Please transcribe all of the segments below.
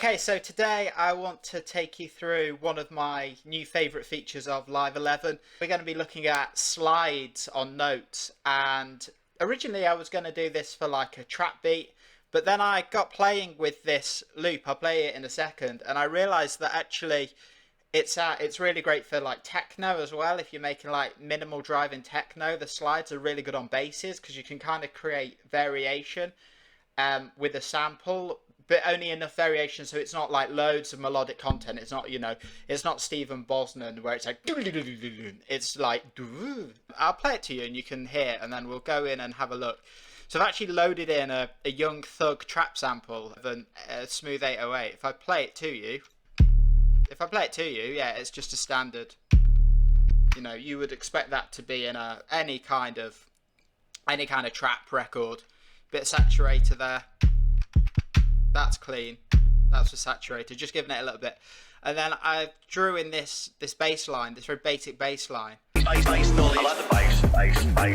Okay, so today I want to take you through one of my new favourite features of Live 11. We're going to be looking at slides on notes, and originally I was going to do this for like a trap beat, but then I got playing with this loop. I'll play it in a second, and I realised that actually it's really great for like techno as well. If you're making like minimal driving techno, the slides are really good on basses because you can kind of create variation with a sample, but only enough variation so it's not like loads of melodic content. It's not, it's not Stephen Bosnan where it's like, it's like, I'll play it to you and you can hear, and then we'll go in and have a look. So I've actually loaded in a Young Thug trap sample of a Smooth 808. If I play it to you, yeah, it's just a standard. You would expect that to be in any kind of trap record. Bit of saturator there. That's clean. That's for saturator. Just giving it a little bit. And then I drew in this bass line, this very basic bass line. I like the bass.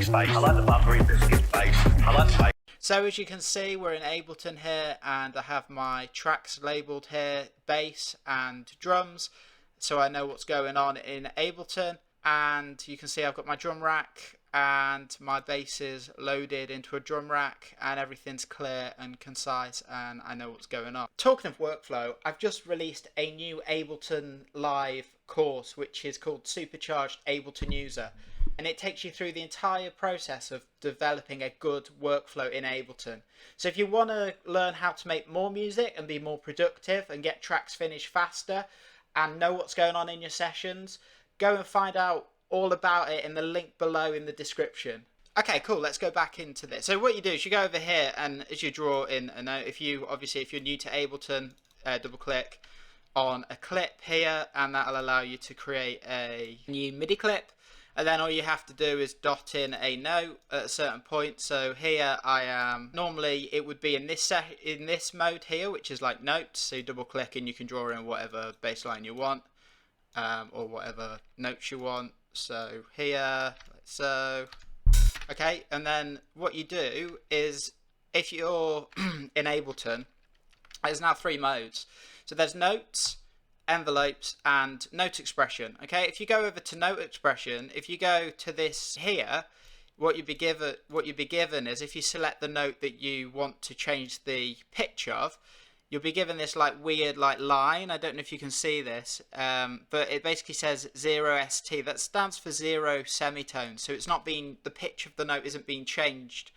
I like the battery biscuit bass. I like the bass. So as you can see, we're in Ableton here, and I have my tracks labelled here, bass and drums, so I know what's going on in Ableton. And you can see I've got my drum rack and my bass is loaded into a drum rack, and everything's clear and concise, and I know what's going on. Talking of workflow, I've just released a new Ableton Live course which is called Supercharged Ableton User, and it takes you through the entire process of developing a good workflow in Ableton. So if you want to learn how to make more music and be more productive and get tracks finished faster and know what's going on in your sessions, go and find out all about it in the link below in the description. Okay, cool, let's go back into this. So what you do is you go over here, and as you draw in a note, if you're new to Ableton, double click on a clip here, and that'll allow you to create a new MIDI clip. And then all you have to do is dot in a note at a certain point. So here I am. Normally it would be in this mode here, which is like notes. So you double click and you can draw in whatever bass line you want, or whatever notes you want. So here, like so. Okay, and then what you do is, if you're in Ableton, there's now 3 modes. So there's notes, envelopes, and note expression. Okay, if you go over to note expression, if you go to this here, what you'd be given is, if you select the note that you want to change the pitch of, you'll be given this like weird like line. I don't know if you can see this, but it basically says 0 ST. That stands for 0 semitone. So it's not being, the pitch of the note isn't being changed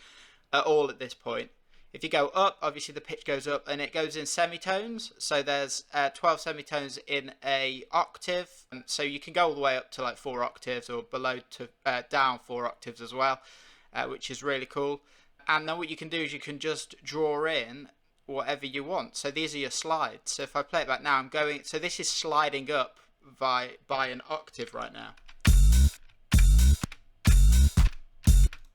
at all at this point. If you go up, obviously the pitch goes up, and it goes in semitones. So there's 12 semitones in a octave, and so you can go all the way up to like 4 octaves, or below to down 4 octaves as well, which is really cool. And then what you can do is you can just draw in whatever you want. So these are your slides. So if I play it back now, I'm going, so this is sliding up by an octave right now.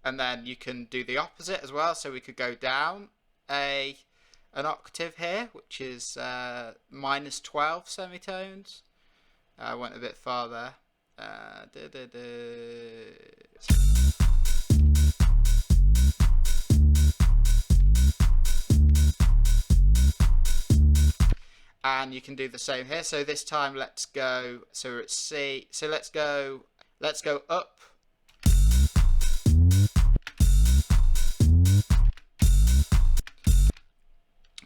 And then you can do the opposite as well. So we could go down an octave here, which is minus 12 semitones. I went a bit farther. And you can do the same here. So this time let's go, so we're at C. So let's go up.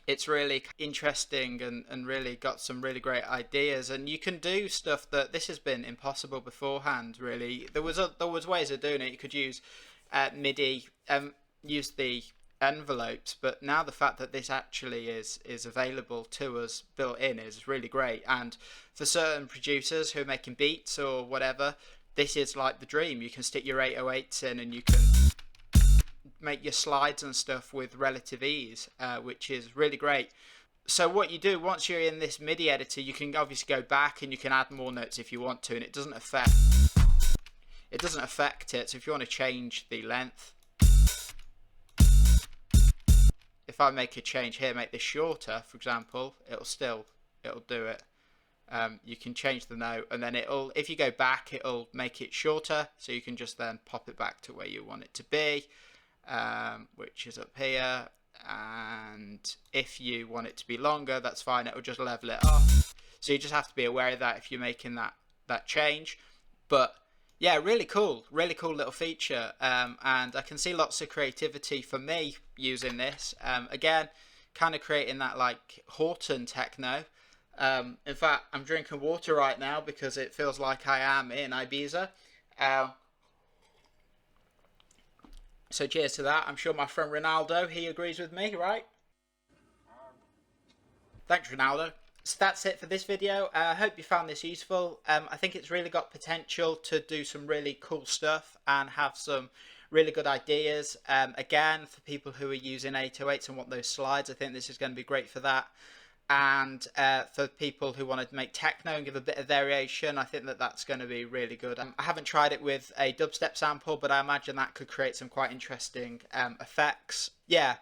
It's really interesting and really got some really great ideas, and you can do stuff that this has been impossible beforehand. Really, there was ways of doing it. You could use MIDI, use the envelopes, but now the fact that this actually is available to us built in is really great. And for certain producers who are making beats or whatever, this is like the dream. You can stick your 808s in and you can make your slides and stuff with relative ease, which is really great. So what you do once you're in this MIDI editor, you can obviously go back and you can add more notes if you want to, and it doesn't affect it. So if you want to change the length, if I make a change here, make this shorter, for example, it'll do it. You can change the note, and then if you go back, it'll make it shorter, so you can just then pop it back to where you want it to be, which is up here. and if you want it to be longer, that's fine, it'll just level it off. So you just have to be aware of that if you're making that change. But yeah, really cool little feature, and I can see lots of creativity for me using this. Again, kind of creating that like Horton techno. In fact, I'm drinking water right now because it feels like I am in Ibiza. So cheers to that. I'm sure my friend Ronaldo, he agrees with me, right? Thanks, Ronaldo. So that's it for this video. I hope you found this useful. I think it's really got potential to do some really cool stuff and have some really good ideas. Again, for people who are using 808s and want those slides, I think this is going to be great for that. And for people who want to make techno and give a bit of variation, I think that's going to be really good. I haven't tried it with a dubstep sample, but I imagine that could create some quite interesting effects. Yeah.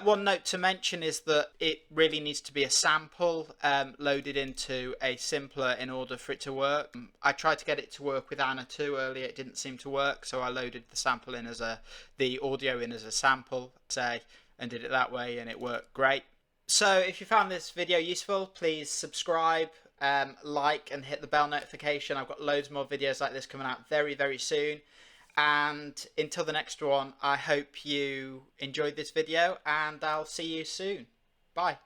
One note to mention is that it really needs to be a sample loaded into a sampler in order for it to work. I tried to get it to work with Anna 2 earlier, it didn't seem to work, so I loaded the sample in as the audio in as a sample, say, and did it that way, and it worked great. So if you found this video useful, please subscribe, like, and hit the bell notification. I've got loads more videos like this coming out very, very soon. And until the next one, I hope you enjoyed this video, and I'll see you soon. Bye.